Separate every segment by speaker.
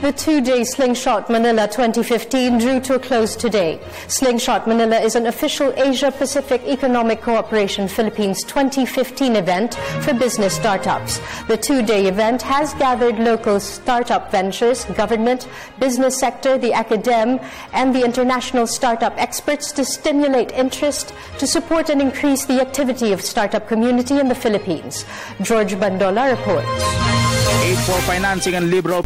Speaker 1: The two-day Slingshot Manila 2015 drew to a close today. Slingshot Manila is an official Asia-Pacific Economic Cooperation Philippines 2015 event for business startups. The two-day event has gathered local startup ventures, government, business sector, the academe, and the international startup experts to stimulate interest, to support and increase the activity of startup community in the Philippines. Jorge Bandola reports.
Speaker 2: Aid for financing and liberal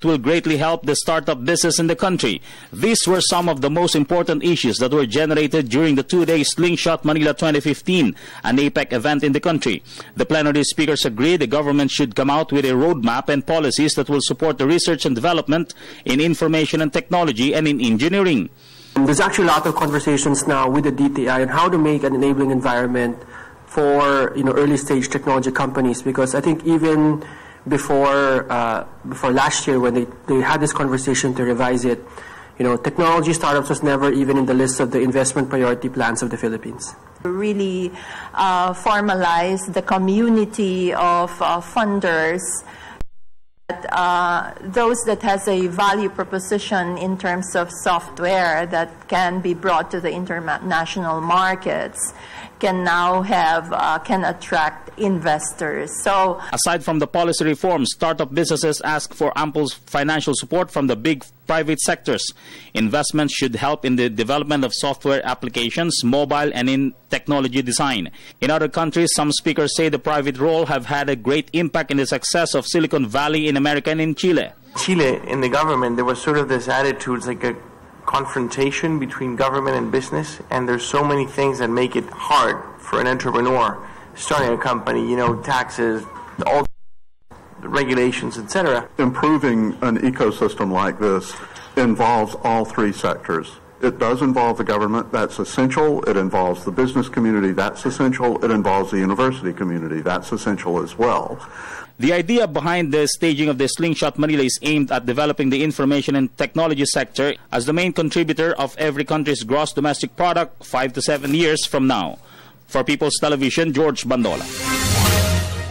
Speaker 2: will greatly help the startup business in the country. These were some of the most important issues that were generated during the two-day Slingshot Manila 2015, an APEC event in the country. The plenary speakers agreed the government should come out with a roadmap and policies that will support the research and development in information and technology and in engineering.
Speaker 3: There's actually a lot of conversations now with the DTI on how to make an enabling environment for early stage technology companies, because I think even before last year, when they had this conversation to revise it, technology startups was never even in the list of the investment priority plans of the Philippines.
Speaker 4: Really formalize the community of funders, those that has a value proposition in terms of software that can be brought to the international markets can now can attract investors. So,
Speaker 2: aside from the policy reforms, startup businesses ask for ample financial support from the big private sectors. Investments should help in the development of software applications, mobile, and in technology design. In other countries, some speakers say the private role have had a great impact in the success of Silicon Valley in America and in Chile.
Speaker 5: Chile, in the government, there was sort of this attitude, it's like a confrontation between government and business, and there's so many things that make it hard for an entrepreneur starting a company, taxes, all the regulations, etc.
Speaker 6: Improving an ecosystem like this involves all three sectors. It does involve the government, that's essential. It involves the business community, that's essential. It involves the university community, that's essential as well.
Speaker 2: The idea behind the staging of the Slingshot Manila is aimed at developing the information and technology sector as the main contributor of every country's gross domestic product 5 to 7 years from now. For People's Television, Jorge Bandola.